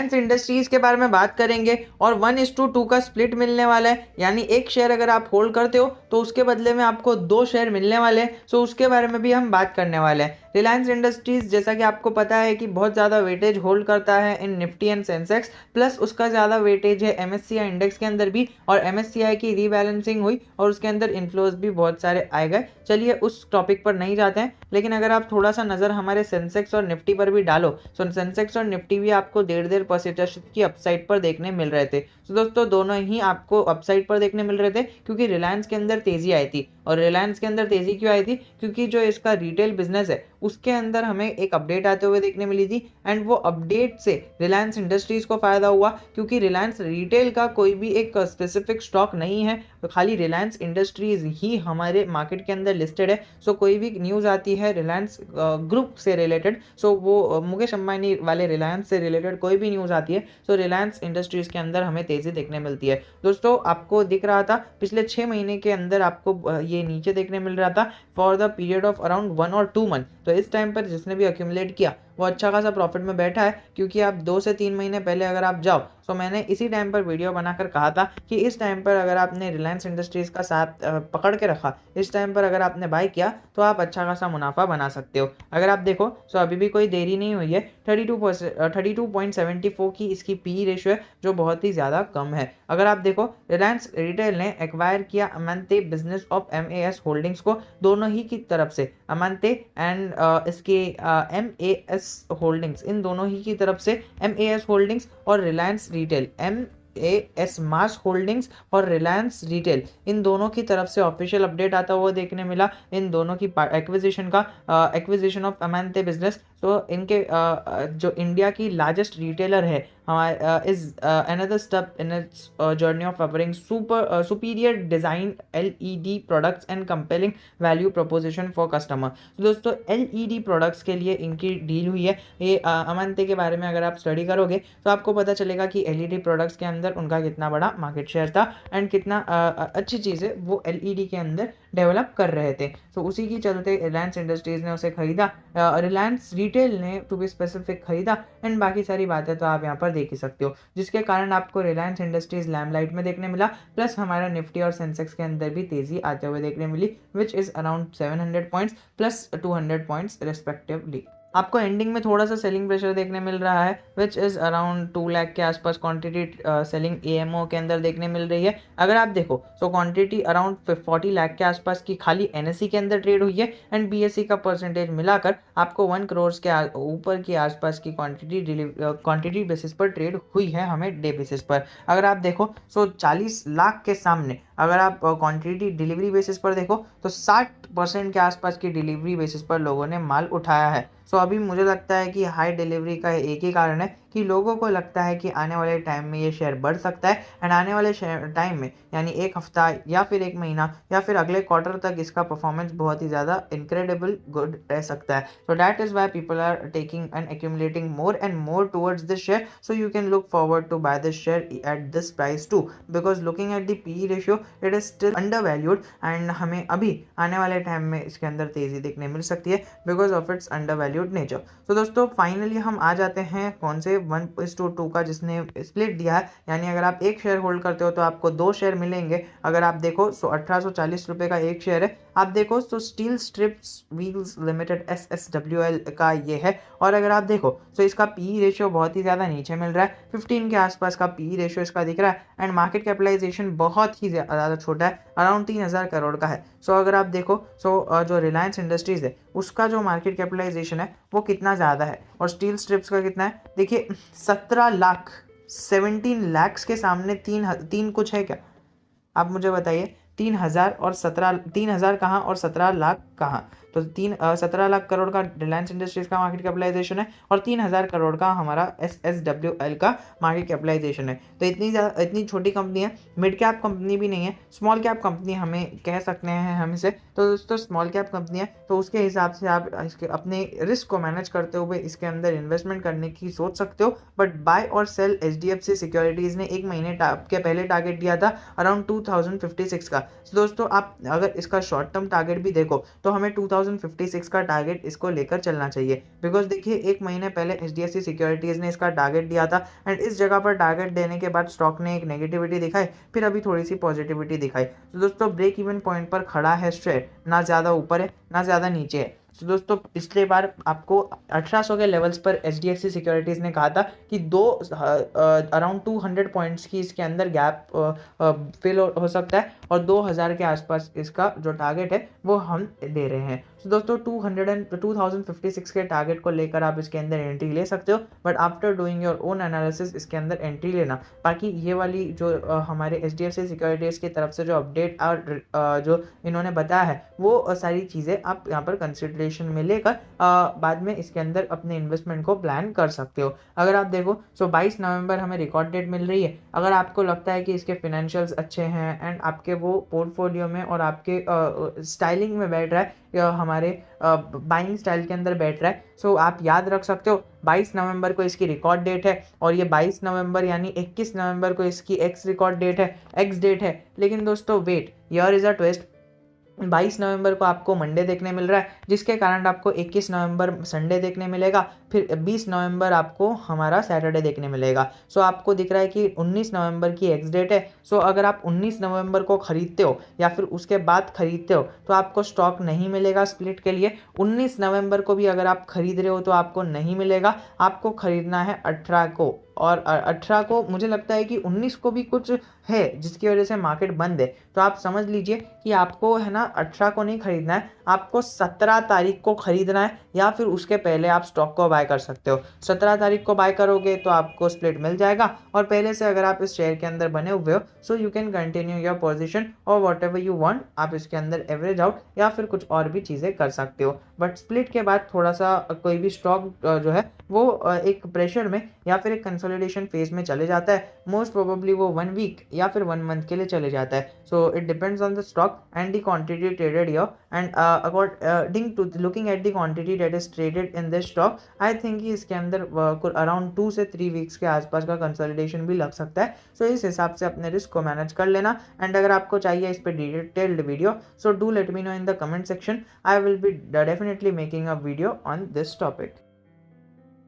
Reliance industries के बारे में बात करेंगे और 1:2 का स्प्लिट मिलने वाला है, यानी एक शेयर अगर आप होल्ड करते हो तो उसके बदले में आपको 2 शेयर मिलने वाले हैं। सो उसके बारे में भी हम बात करने वाले हैं। रिलायंस इंडस्ट्रीज जैसा कि आपको पता है कि बहुत ज़्यादा वेटेज होल्ड करता है इन निफ्टी एंड सेंसेक्स, प्लस उसका ज़्यादा वेटेज है एमएससीआई इंडेक्स के अंदर भी, और एमएससीआई की रीबैलेंसिंग हुई और उसके अंदर इन्फ्लोज भी बहुत सारे आए गए। चलिए उस टॉपिक पर नहीं जाते हैं, लेकिन अगर आप थोड़ा सा नज़र हमारे सेंसेक्स और निफ्टी पर भी डालो तो सेंसेक्स और निफ्टी भी आपको 1.5% की अपसाइड पर देखने मिल रहे थे। तो दोस्तों दोनों ही आपको अपसाइड पर देखने मिल रहे थे क्योंकि रिलायंस के अंदर तेजी आई थी। और रिलायंस के अंदर तेजी क्यों आई थी? क्योंकि जो इसका रिटेल बिजनेस है उसके अंदर हमें एक अपडेट आते हुए देखने मिली थी, एंड वो अपडेट से रिलायंस इंडस्ट्रीज को फायदा हुआ क्योंकि रिलायंस रिटेल का कोई भी एक स्पेसिफिक स्टॉक नहीं है, तो खाली रिलायंस इंडस्ट्रीज ही हमारे मार्केट के अंदर लिस्टेड है। सो कोई भी न्यूज़ आती है रिलायंस ग्रुप से रिलेटेड, सो वो मुकेश अंबानी वाले रिलायंस से रिलेटेड कोई भी न्यूज़ आती है, सो रिलायंस इंडस्ट्रीज के अंदर हमें तेज़ी देखने मिलती है। दोस्तों आपको दिख रहा था पिछले 6 महीने के अंदर आपको ये नीचे देखने मिल रहा था for the period of around 1 और 2 मंथ। तो इस टाइम पर जिसने भी अक्यूमुलेट किया वो अच्छा खासा प्रॉफिट में बैठा है, क्योंकि आप 2 से 3 महीने पहले अगर आप जाओ, तो मैंने इसी टाइम पर वीडियो बनाकर कहा था कि इस टाइम पर अगर आपने रिलायंस इंडस्ट्रीज का साथ पकड़ के रखा, इस टाइम पर अगर आपने बाय किया तो आप अच्छा खासा मुनाफा बना सकते हो। अगर आप देखो तो अभी भी कोई देरी नहीं हुई है। 32.74 की इसकी पी रेशियो है, जो बहुत ही ज़्यादा कम है। अगर आप देखो रिलायंस रिटेल ने एक्वायर किया अमांते बिजनेस ऑफ एमएएस होल्डिंग्स को, दोनों ही की तरफ से अमांते एंड इसके एमएएस होल्डिंग्स, इन दोनों ही की तरफ से एमएएस होल्डिंग्स और रिलायंस रिटेल एमएएस मास होल्डिंग्स और रिलायंस रिटेल, इन दोनों की तरफ से ऑफिशियल अपडेट आता हुआ देखने मिला इन दोनों की एक्विजिशन का, एक्विजिशन ऑफ अमांते बिजनेस। तो इनके जो इंडिया की लार्जेस्ट रिटेलर है is another step in its journey of offering superior design LED products and compelling value proposition for customer. तो दोस्तों एलईडी प्रोडक्ट्स के लिए इनकी डील हुई है। ये अमांते के बारे में अगर आप स्टडी करोगे तो आपको पता चलेगा कि एलईडी प्रोडक्ट्स के अंदर उनका कितना बड़ा मार्केट शेयर था एंड कितना अच्छी चीज़ें वो एलईडी के अंदर डेवलप कर रहे थे। तो उसी की चलते रिलायंस इंडस्ट्रीज ने उसे खरीदा, रिलायंस रिटेल ने टू बी स्पेसिफिक खरीदा, एंड बाकी सारी बातें तो आप यहाँ पर देख ही सकते हो, जिसके कारण आपको रिलायंस इंडस्ट्रीज लैमलाइट में देखने मिला, प्लस हमारा निफ्टी और सेंसेक्स के अंदर भी तेजी आते हुए देखने मिली, which is around 700 points plus 200 points respectively. आपको एंडिंग में थोड़ा सा सेलिंग प्रेशर देखने मिल रहा है, विच इज़ अराउंड 2 लाख के आसपास क्वांटिटी सेलिंग एएमओ के अंदर देखने मिल रही है। अगर आप देखो तो क्वांटिटी अराउंड 40 लाख के आसपास की खाली एनएससी के अंदर ट्रेड हुई है, एंड बीएससी का परसेंटेज मिलाकर आपको 1 करोड़ के ऊपर के आसपास की क्वांटिटी बेसिस पर ट्रेड हुई है हमें डे बेसिस पर। अगर आप देखो सो 40 लाख के सामने अगर आप क्वांटिटी डिलीवरी बेसिस पर देखो तो 60% के आसपास की डिलीवरी बेसिस पर लोगों ने माल उठाया है। सो अभी मुझे लगता है कि हाई डिलीवरी का एक ही कारण है कि लोगों को लगता है कि आने वाले टाइम में ये शेयर बढ़ सकता है, एंड आने वाले टाइम में यानी एक हफ्ता या फिर एक महीना या फिर अगले क्वार्टर तक इसका परफॉर्मेंस बहुत ही ज़्यादा इनक्रेडिबल गुड रह सकता है। So that is why people are taking and accumulating more and more towards this share, so you can look forward to buy this share at this price too, because looking at the P ratio it is still under valued, and हमें अभी आने वाले time में इसके अंदर तेज़ी देखने मिल सकती है because of its under valued nature. तो दोस्तों फाइनली हम आ जाते हैं कौन से 1:2 का जिसने स्प्लिट दिया है, यानी अगर आप एक शेयर होल्ड करते हो तो आपको 2 शेयर मिलेंगे। अगर आप देखो सो 1840 रुपये का एक शेयर है। आप देखो तो steel strips wheels limited SSWL का ये है, और अगर आप देखो तो इसका पी रेशियो बहुत ही ज़्यादा नीचे मिल रहा है, 15 के आसपास का पी रेशियो इसका दिख रहा है, एंड मार्केट कैपिटलाइजेशन बहुत ही ज़्यादा छोटा है, अराउंड 3000 करोड़ का है। सो अगर आप देखो सो जो रिलायंस इंडस्ट्रीज़ है उसका जो मार्केट कैपिटलाइजेशन है वो कितना ज़्यादा है, और स्टील स्ट्रिप्स का कितना है देखिए 17 लाख, 17 लैक्स के सामने तीन कुछ है क्या? आप मुझे बताइए 3000 और 17, 3000 कहाँ और 17 लाख कहाँ? तो 17 लाख करोड़ का रिलायंस इंडस्ट्रीज का मार्केट कैपिटलाइजेशन है और 3000 करोड़ का हमारा SSWL का मार्केट कैपिटलाइजेशन है। तो इतनी छोटी कंपनी है, मिड कैप कंपनी भी नहीं है, स्मॉल कैप कंपनी हमें कह सकते हैं हम इसे। तो दोस्तों स्मॉल कैप कंपनी है, तो उसके हिसाब से आप इसके अपने रिस्क को मैनेज करते हुए इसके अंदर इन्वेस्टमेंट करने की सोच सकते हो। बट बाय और सेल HDFC सिक्योरिटीज़ ने एक महीने के पहले टारगेट दिया था अराउंड 2056 का। तो दोस्तों आप अगर इसका शॉर्ट टर्म टारगेट भी देखो तो हमें 2000 2056 का टारगेट इसको लेकर चलना चाहिए, बिकॉज देखिए 1 महीने पहले एचडीएफसी सिक्योरिटीज़ ने इसका टारगेट दिया था एंड इस जगह पर टारगेट देने के बाद स्टॉक ने एक नेगेटिविटी दिखाई, फिर अभी थोड़ी सी पॉजिटिविटी दिखाई। तो दोस्तों ब्रेक इवन पॉइंट पर खड़ा है शेयर, ना ज़्यादा ऊपर है ना ज़्यादा नीचे है। तो दोस्तों पिछले बार आपको 1800 के लेवल्स पर एचडीएफसी सिक्योरिटीज़ ने कहा था कि अराउंड 200 पॉइंट्स की इसके अंदर गैप फिल हो सकता है और 2000 के आसपास इसका जो टारगेट है वो हम दे रहे हैं। तो दोस्तों 2056 के टारगेट को लेकर आप इसके अंदर एंट्री ले सकते हो, but after doing your own analysis इसके अंदर एंट्री लेना। बाकी ये वाली जो हमारे एचडीएफसी सिक्योरिटीज़ की तरफ से जो अपडेट और जो इन्होंने बताया है वो सारी चीज़ें आप यहाँ पर कंसिडरेशन में लेकर बाद में इसके अंदर अपने इन्वेस्टमेंट को प्लान कर सकते हो। अगर आप देखो 22 नवंबर हमें रिकॉर्ड डेट मिल रही है। अगर आपको लगता है कि इसके फिनेंशियल्स अच्छे हैं एंड आपके वो पोर्टफोलियो में और आपके स्टाइलिंग में बैठ रहा है या हमारे बाइंग स्टाइल के अंदर बैठ रहा है, सो आप याद रख सकते हो 22 नवंबर को इसकी रिकॉर्ड डेट है और ये 22 नवंबर यानी 21 नवंबर को इसकी एक्स रिकॉर्ड डेट है, एक्स डेट है। लेकिन दोस्तों wait, here is a twist. 22 नवंबर को आपको मंडे देखने मिल रहा है, जिसके कारण आपको 21 नवंबर संडे देखने मिलेगा, फिर 20 नवंबर आपको हमारा सैटरडे देखने मिलेगा। सो आपको दिख रहा है कि 19 नवंबर की एक्स डेट है। सो अगर आप 19 नवंबर को खरीदते हो या फिर उसके बाद खरीदते हो तो आपको स्टॉक नहीं मिलेगा स्प्लिट के लिए। 19 नवंबर को भी अगर आप खरीद रहे हो तो आपको नहीं मिलेगा, आपको खरीदना है 18 को। और 18 को मुझे लगता है कि 19 को भी कुछ है जिसकी वजह से मार्केट बंद है। तो आप समझ लीजिए कि आपको है ना 18 को नहीं खरीदना है, आपको 17 तारीख को खरीदना है या फिर उसके पहले आप स्टॉक को बाय कर सकते हो। 17 तारीख को बाय करोगे तो आपको स्प्लिट मिल जाएगा और पहले से अगर आप इस शेयर के अंदर बने हुए हो सो you can continue your position और वॉट एवर यू वांट, आप इसके अंदर एवरेज आउट या फिर कुछ और भी चीज़ें कर सकते हो। बट स्प्लिट के बाद थोड़ा सा कोई भी स्टॉक जो है वो एक प्रेशर में या फिर एक कंसोलिडेशन फेज में चले जाता है। मोस्ट प्रोबेबली वो 1 वीक या फिर 1 मंथ के लिए चले जाता है। So it depends on the stock and the quantity traded here and according to looking at the quantity that is traded in this stock, I think कि इसके अंदर अराउंड 2 से 3 वीक्स के आसपास का कंसोलिडेशन भी लग सकता है। सो इस हिसाब से अपने रिस्क को मैनेज कर लेना। एंड अगर आपको चाहिए इस पर detailed video so do let me know in the comment section, I will be definitely making a video on this topic.